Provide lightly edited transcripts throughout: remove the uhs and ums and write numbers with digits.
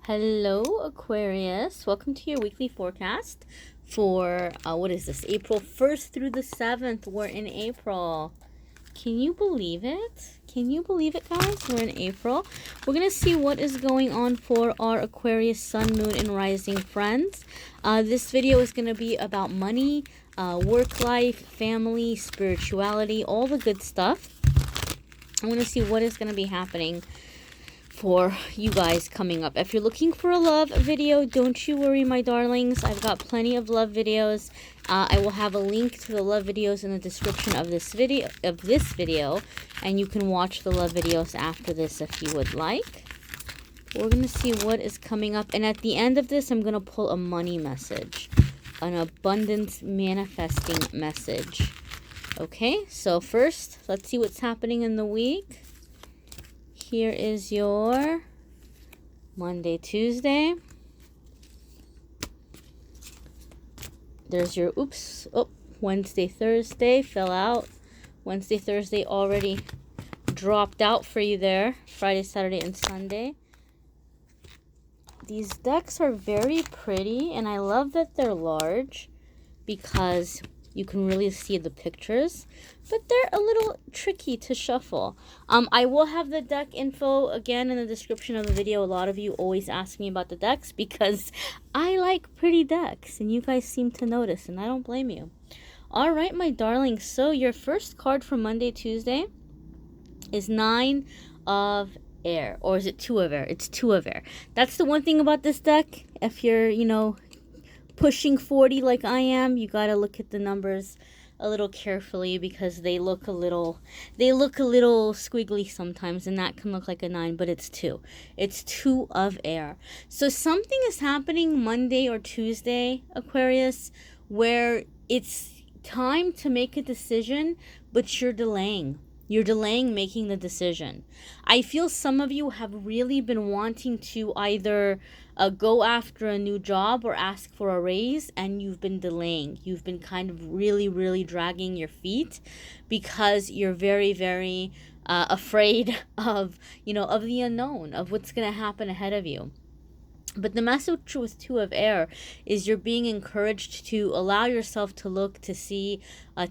Hello, Aquarius. Welcome to your weekly forecast for, what is this, April 1st through the 7th. We're in April. Can you believe it? Can you believe it, guys? We're in April. We're going to see what is going on for our Aquarius sun, moon, and rising friends. This video is going to be about money, work life, family, spirituality, all the good stuff. I want to see what is going to be happening for you guys coming up. If you're looking for a love video, don't you worry, my darlings. I've got plenty of love videos. I will have a link to the love videos in the description of this video, and you can watch the love videos after this if you would like. We're going to see what is coming up, and at the end of this, I'm going to pull a money message, an abundance manifesting message. Okay, so first, let's see what's happening in the week. Here is your Monday, Tuesday. There's your, Wednesday, Thursday fell out. Wednesday, Thursday already dropped out for you there. Friday, Saturday, and Sunday. These decks are very pretty, and I love that they're large because you can really see the pictures, but they're a little tricky to shuffle. I will have the deck info again in the description of the video. A lot of you always ask me about the decks because I like pretty decks, and you guys seem to notice, and I don't blame you. All right, my darlings. So your first card for Monday, Tuesday is 9 of Air, or is it 2 of Air? It's 2 of Air. That's the one thing about this deck. If you're, pushing 40 like I am, you got to look at the numbers a little carefully because they look a little squiggly sometimes, and that can look like a 9, but it's 2. It's 2 of Air. So something is happening Monday or Tuesday, Aquarius, where it's time to make a decision, but you're delaying. You're delaying making the decision. I feel some of you have really been wanting to either go after a new job or ask for a raise, and you've been delaying. You've been kind of really dragging your feet because you're very, very afraid of, of the unknown, of what's going to happen ahead of you. But the message with 2 of Air is you're being encouraged to allow yourself to look, to see,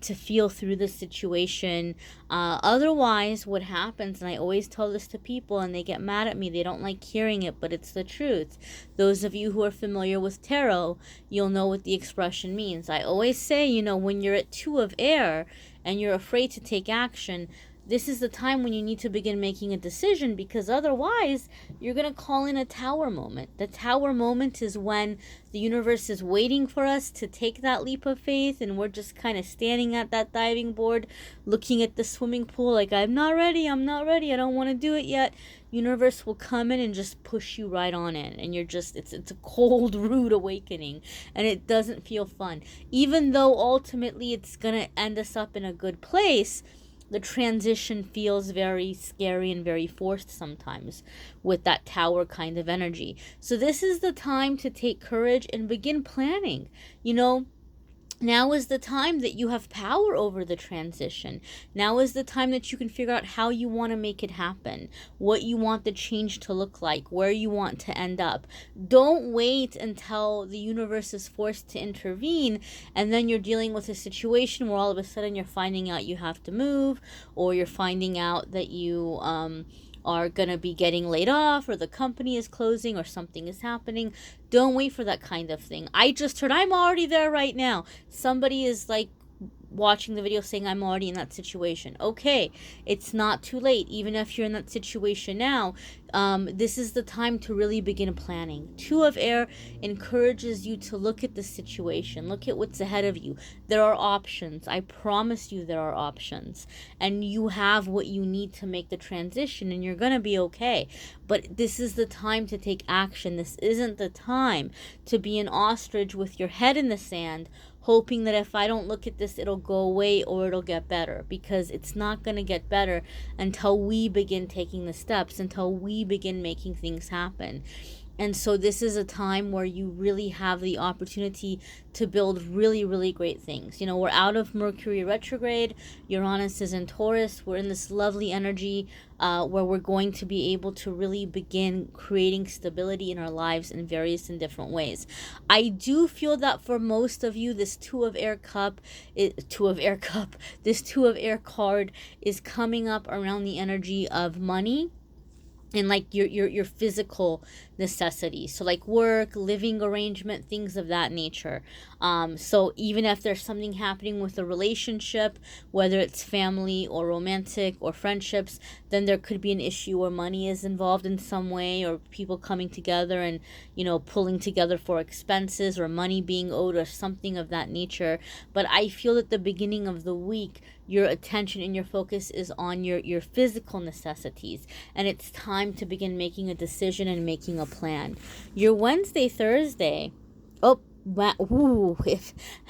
to feel through the situation. Otherwise, what happens, and I always tell this to people, and they get mad at me, they don't like hearing it, but it's the truth. Those of you who are familiar with tarot, you'll know what the expression means. I always say, when you're at 2 of Air and you're afraid to take action, this is the time when you need to begin making a decision, because otherwise you're going to call in a tower moment. The tower moment is when the universe is waiting for us to take that leap of faith, and we're just kind of standing at that diving board looking at the swimming pool like, I'm not ready, I don't want to do it yet. Universe will come in and just push you right on in, and you're just, it's a cold, rude awakening, and it doesn't feel fun. Even though ultimately it's going to end us up in a good place, the transition feels very scary and very forced sometimes with that tower kind of energy. So this is the time to take courage and begin planning. Now is the time that you have power over the transition. Now is the time that you can figure out how you want to make it happen, what you want the change to look like, where you want to end up. Don't wait until the universe is forced to intervene, and then you're dealing with a situation where all of a sudden you're finding out you have to move, or you're finding out that you are going to be getting laid off, or the company is closing, or something is happening. Don't wait for that kind of thing. I just heard I'm already there right now. Somebody is like watching the video saying I'm already in that situation. Okay, it's not too late. Even if you're in that situation now, this is the time to really begin planning. 2 of Air encourages you to look at the situation, look at what's ahead of you. There are options. I promise you there are options, and you have what you need to make the transition, and you're gonna be okay. But this is the time to take action. This isn't the time to be an ostrich with your head in the sand, hoping that if I don't look at this, it'll go away or it'll get better, because it's not going to get better until we begin taking the steps, until we begin making things happen. And so this is a time where you really have the opportunity to build really, really great things. You know, we're out of Mercury retrograde. Uranus is in Taurus. We're in this lovely energy where we're going to be able to really begin creating stability in our lives in various and different ways. I do feel that for most of you, this Two of Air card is coming up around the energy of money and like your physical necessities, so like work, living arrangement, things of that nature. So even if there's something happening with a relationship, whether it's family or romantic or friendships, then there could be an issue where money is involved in some way, or people coming together and, you know, pulling together for expenses, or money being owed, or something of that nature. But I feel that the beginning of the week, your attention and your focus is on your physical necessities, and it's time to begin making a decision and making a plan. Your Wednesday, Thursday,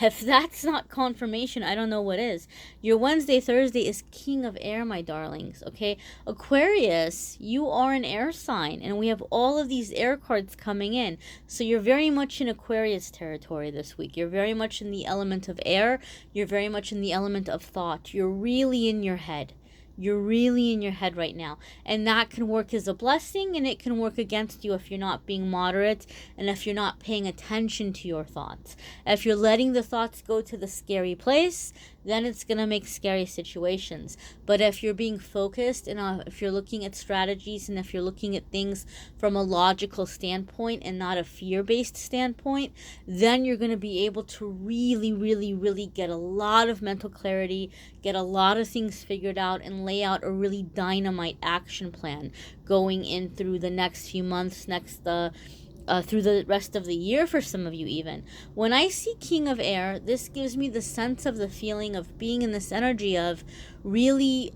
if that's not confirmation, I don't know what is. Your Wednesday, Thursday is King of Air, my darlings, okay? Aquarius, you are an air sign, and we have all of these air cards coming in. So you're very much in Aquarius territory this week. You're very much in the element of air. You're very much in the element of thought. You're really in your head. You're really in your head right now. And that can work as a blessing, and it can work against you if you're not being moderate and if you're not paying attention to your thoughts. If you're letting the thoughts go to the scary place, then it's going to make scary situations. But if you're being focused, and if you're looking at strategies, and if you're looking at things from a logical standpoint and not a fear-based standpoint, then you're going to be able to really, really, really get a lot of mental clarity, get a lot of things figured out, and lay out a really dynamite action plan going in through the next few months, through the rest of the year for some of you even. When I see King of Air, this gives me the sense of the feeling of being in this energy of really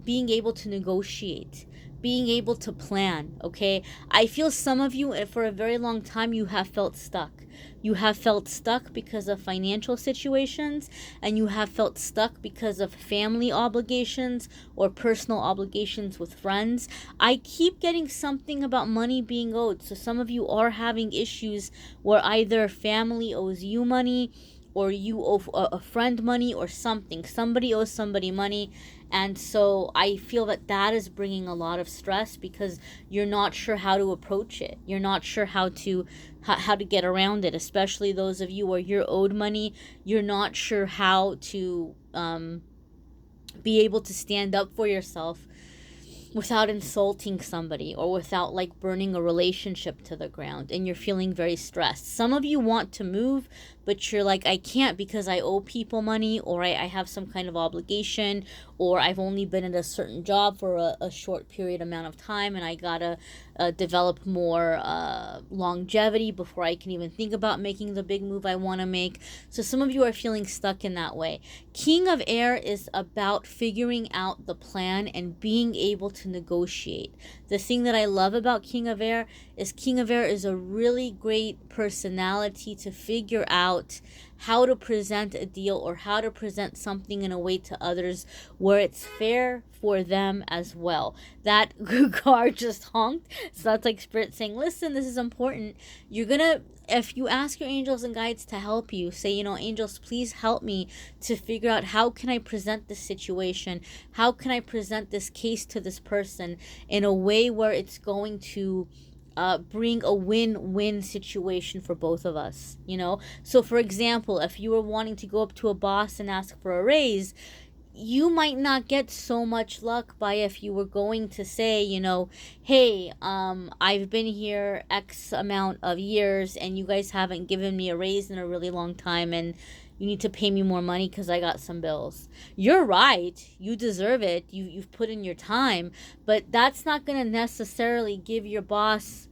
being able to negotiate, being able to plan, okay? I feel some of you, for a very long time, you have felt stuck. You have felt stuck because of financial situations, and you have felt stuck because of family obligations or personal obligations with friends. I keep getting something about money being owed. So some of you are having issues where either family owes you money, or you owe a friend money, or something. Somebody owes somebody money. And so I feel that that is bringing a lot of stress because you're not sure how to approach it. You're not sure how to get around it, especially those of you where you're owed money. You're not sure how to be able to stand up for yourself without insulting somebody, or without like burning a relationship to the ground, and you're feeling very stressed. Some of you want to move, but you're like, I can't because I owe people money, or I have some kind of obligation, or I've only been at a certain job for a short period amount of time, and I gotta develop more longevity before I can even think about making the big move I want to make. So some of you are feeling stuck in that way. King of Air is about figuring out the plan and being able to negotiate. The thing that I love about King of Air is a really great personality to figure out how to present a deal, or how to present something in a way to others where it's fair for them as well. That car just honked, so that's like Spirit saying, listen, this is important. If you ask your angels and guides to help you, say, angels, please help me to figure out how can I present this situation, how can I present this case to this person in a way where it's going to bring a win-win situation for both of us, So for example, if you were wanting to go up to a boss and ask for a raise, you might not get so much luck by if you were going to say, hey, I've been here X amount of years and you guys haven't given me a raise in a really long time, and you need to pay me more money because I got some bills. You're right. You deserve it. You've put in your time, but that's not going to necessarily give your boss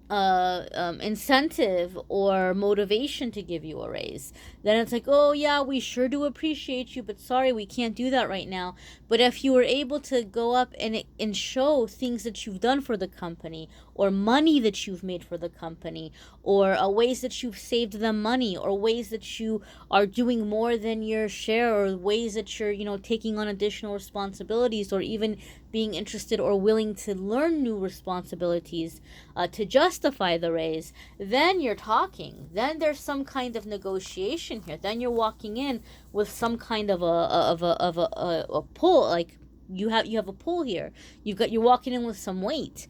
incentive or motivation to give you a raise. Then it's like, oh yeah, we sure do appreciate you, but sorry, we can't do that right now. But if you were able to go up and show things that you've done for the company, or money that you've made for the company, or ways that you've saved them money, or ways that you are doing more than your share, or ways that you're, taking on additional responsibilities, or even being interested or willing to learn new responsibilities to justify the raise, then you're talking. Then there's some kind of negotiation here. Then you're walking in with some kind of a pull, like you have a pull here. You're walking in with some weight,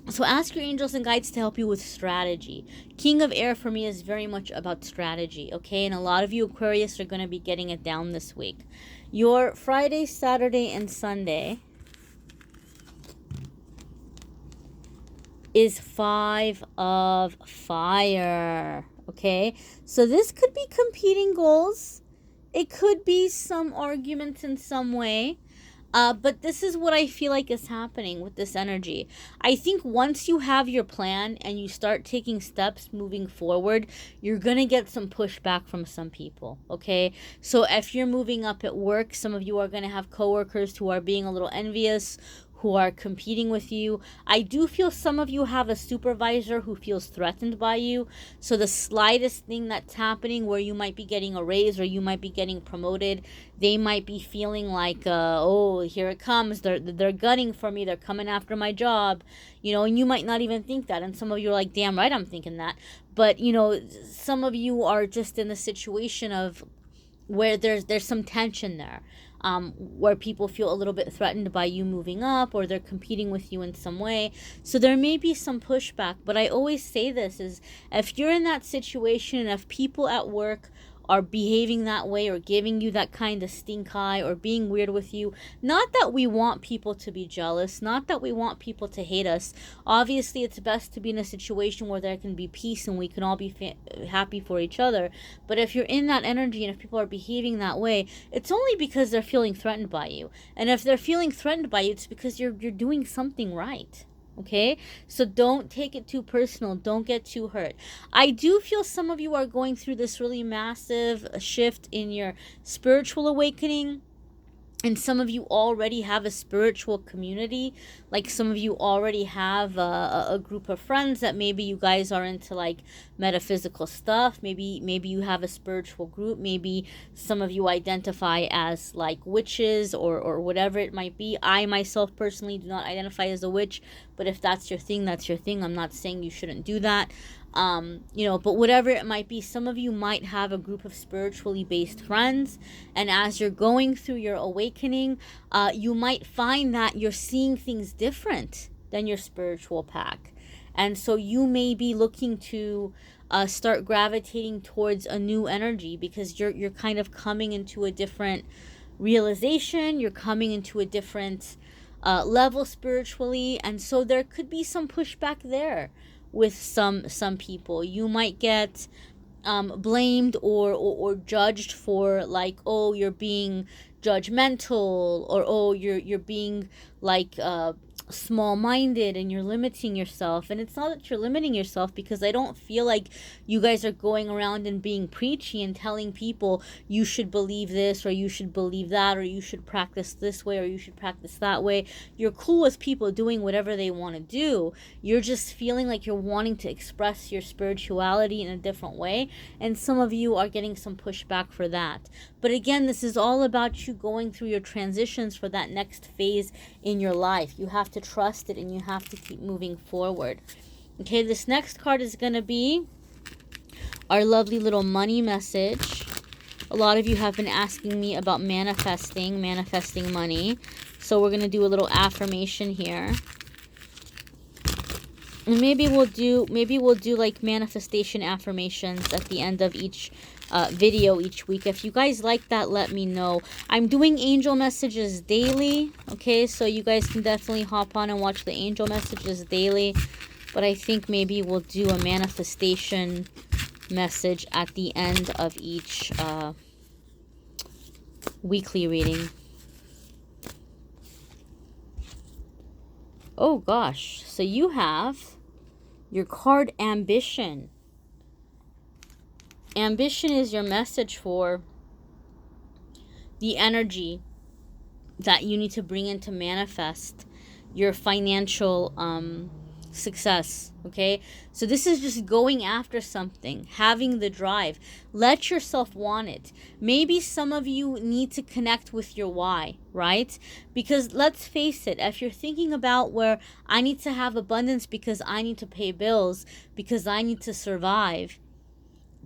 So ask your angels and guides to help you with strategy. King of Air for me is very much about strategy, okay? And a lot of you Aquarius are going to be getting it down this week. Your Friday, Saturday, and Sunday is 5 of Fire, okay? So this could be competing goals. It could be some arguments in some way. But this is what I feel like is happening with this energy. I think once you have your plan and you start taking steps moving forward, you're going to get some pushback from some people, okay? So if you're moving up at work, some of you are going to have coworkers who are being a little envious, who are competing with you. I do feel some of you have a supervisor who feels threatened by you. So the slightest thing that's happening where you might be getting a raise or you might be getting promoted, they might be feeling like, oh, here it comes. They're gunning for me. They're coming after my job, and you might not even think that. And some of you are like, damn right, I'm thinking that. But, some of you are just in the situation of where there's some tension there. Where people feel a little bit threatened by you moving up, or they're competing with you in some way. So there may be some pushback, but I always say this is, if you're in that situation and if people at work are behaving that way or giving you that kind of stink eye or being weird with you, not that we want people to be jealous, not that we want people to hate us. Obviously, it's best to be in a situation where there can be peace and we can all be happy for each other. But if you're in that energy and if people are behaving that way, it's only because they're feeling threatened by you. And if they're feeling threatened by you, it's because you're doing something right. Okay, so don't take it too personal. Don't get too hurt. I do feel some of you are going through this really massive shift in your spiritual awakening. And some of you already have a spiritual community. Like some of you already have a group of friends that maybe you guys are into like metaphysical stuff. Maybe you have a spiritual group. Maybe some of you identify as like witches or whatever it might be. I myself personally do not identify as a witch. But if that's your thing, that's your thing. I'm not saying you shouldn't do that. But whatever it might be, some of you might have a group of spiritually based friends, and as you're going through your awakening, you might find that you're seeing things different than your spiritual pack. And so you may be looking to start gravitating towards a new energy because you're kind of coming into a different realization, you're coming into a different level spiritually, and so there could be some pushback there with some people. You might get blamed or judged for like, oh, you're being judgmental, or oh, you're being like small-minded and you're limiting yourself. And it's not that you're limiting yourself, because I don't feel like you guys are going around and being preachy and telling people you should believe this or you should believe that, or you should practice this way or you should practice that way. You're cool with people doing whatever they want to do. You're just feeling like you're wanting to express your spirituality in a different way, and some of you are getting some pushback for that. But again, this is all about you going through your transitions for that next phase in your life. You have to trust it and you have to keep moving forward. Okay, this next card is going to be our lovely little money message. A lot of you have been asking me about manifesting money. So we're going to do a little affirmation here. And maybe we'll do like manifestation affirmations at the end of each video each week. If you guys like that, let me know. I'm doing angel messages daily, okay? So you guys can definitely hop on and watch the angel messages daily. But I think maybe we'll do a manifestation message at the end of each weekly reading. Oh gosh, so you have your card Ambition. Ambition is your message for the energy that you need to bring in to manifest your financial success. Okay, so this is just going after something, having the drive. Let yourself want it. Maybe some of you need to connect with your why, right? Because let's face it, if you're thinking about where I need to have abundance because I need to pay bills, because I need to survive,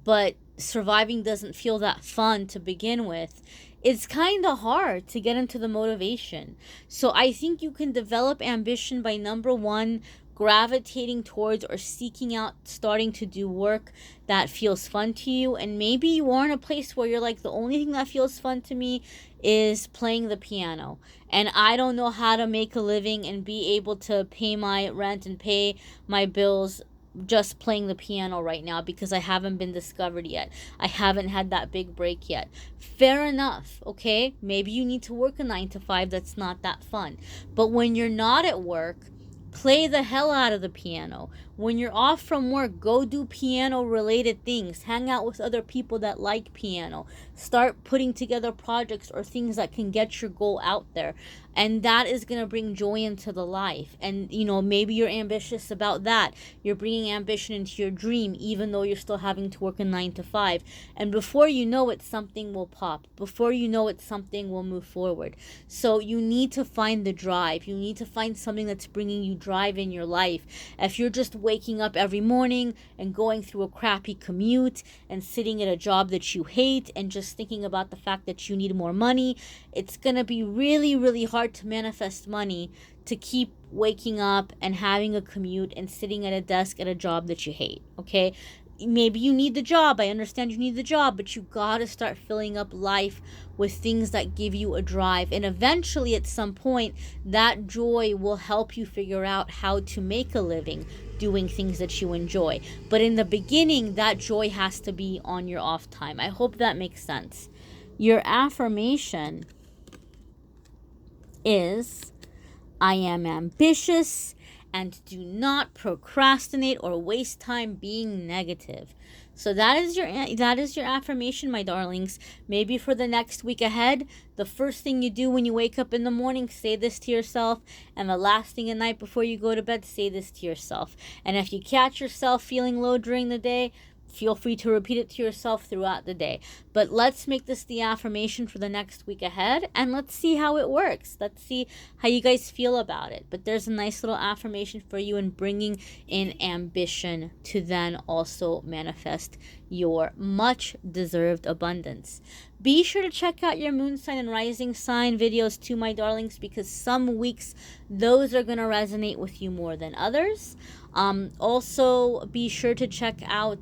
but surviving doesn't feel that fun to begin with, it's kind of hard to get into the motivation. So I think you can develop ambition by, number one, gravitating towards or seeking out, starting to do work that feels fun to you. And maybe you are in a place where you're like, the only thing that feels fun to me is playing the piano, and I don't know how to make a living and be able to pay my rent and pay my bills just playing the piano right now because I haven't been discovered yet. I haven't had that big break yet. Fair enough, okay? Maybe you need to work a 9 to 5 that's not that fun. But when you're not at work, play the hell out of the piano. When you're off from work, go do piano related things. Hang out with other people that like piano. Start putting together projects or things that can get your goal out there. And that is going to bring joy into the life. And, you know, maybe you're ambitious about that. You're bringing ambition into your dream, even though you're still having to work a 9 to 5. And before you know it, something will pop. Before you know it, something will move forward. So you need to find the drive. You need to find something that's bringing you drive in your life. If you're just waking up every morning and going through a crappy commute and sitting at a job that you hate and just thinking about the fact that you need more money, it's going to be really, really hard to manifest money to keep waking up and having a commute and sitting at a desk at a job that you hate, okay? Maybe you need the job. I understand you need the job, but you got to start filling up life with things that give you a drive. And eventually, at some point, that joy will help you figure out how to make a living doing things that you enjoy. But in the beginning, that joy has to be on your off time. I hope that makes sense. Your affirmation is, I am ambitious and do not procrastinate or waste time being negative. So that is your affirmation, my darlings. Maybe for the next week ahead, the first thing you do when you wake up in the morning, say this to yourself, and the last thing at night before you go to bed, say this to yourself. And if you catch yourself feeling low during the day, feel free to repeat it to yourself throughout the day. But let's make this the affirmation for the next week ahead, and let's see how it works. Let's see how you guys feel about it. But there's a nice little affirmation for you in bringing in ambition to then also manifest your much deserved abundance. Be sure to check out your moon sign and rising sign videos too, my darlings, because some weeks those are going to resonate with you more than others. Also, be sure to check out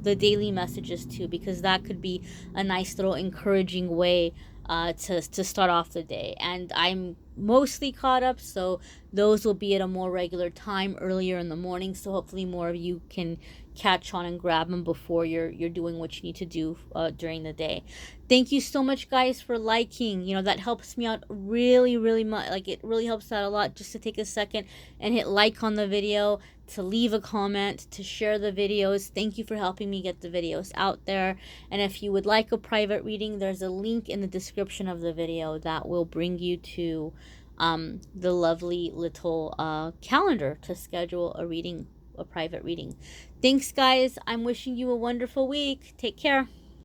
the daily messages too, because that could be a nice little encouraging way to start off the day. And I'm mostly caught up, so those will be at a more regular time earlier in the morning, so hopefully more of you can catch on and grab them before you're doing what you need to do during the day. Thank you so much, guys, for liking. You know, that helps me out really, really much. Like, it really helps out a lot just to take a second and hit like on the video, to leave a comment, to share the videos. Thank you for helping me get the videos out there. And if you would like a private reading, there's a link in the description of the video that will bring you to the lovely little calendar to schedule a private reading. Thanks, guys. I'm wishing you a wonderful week. Take care.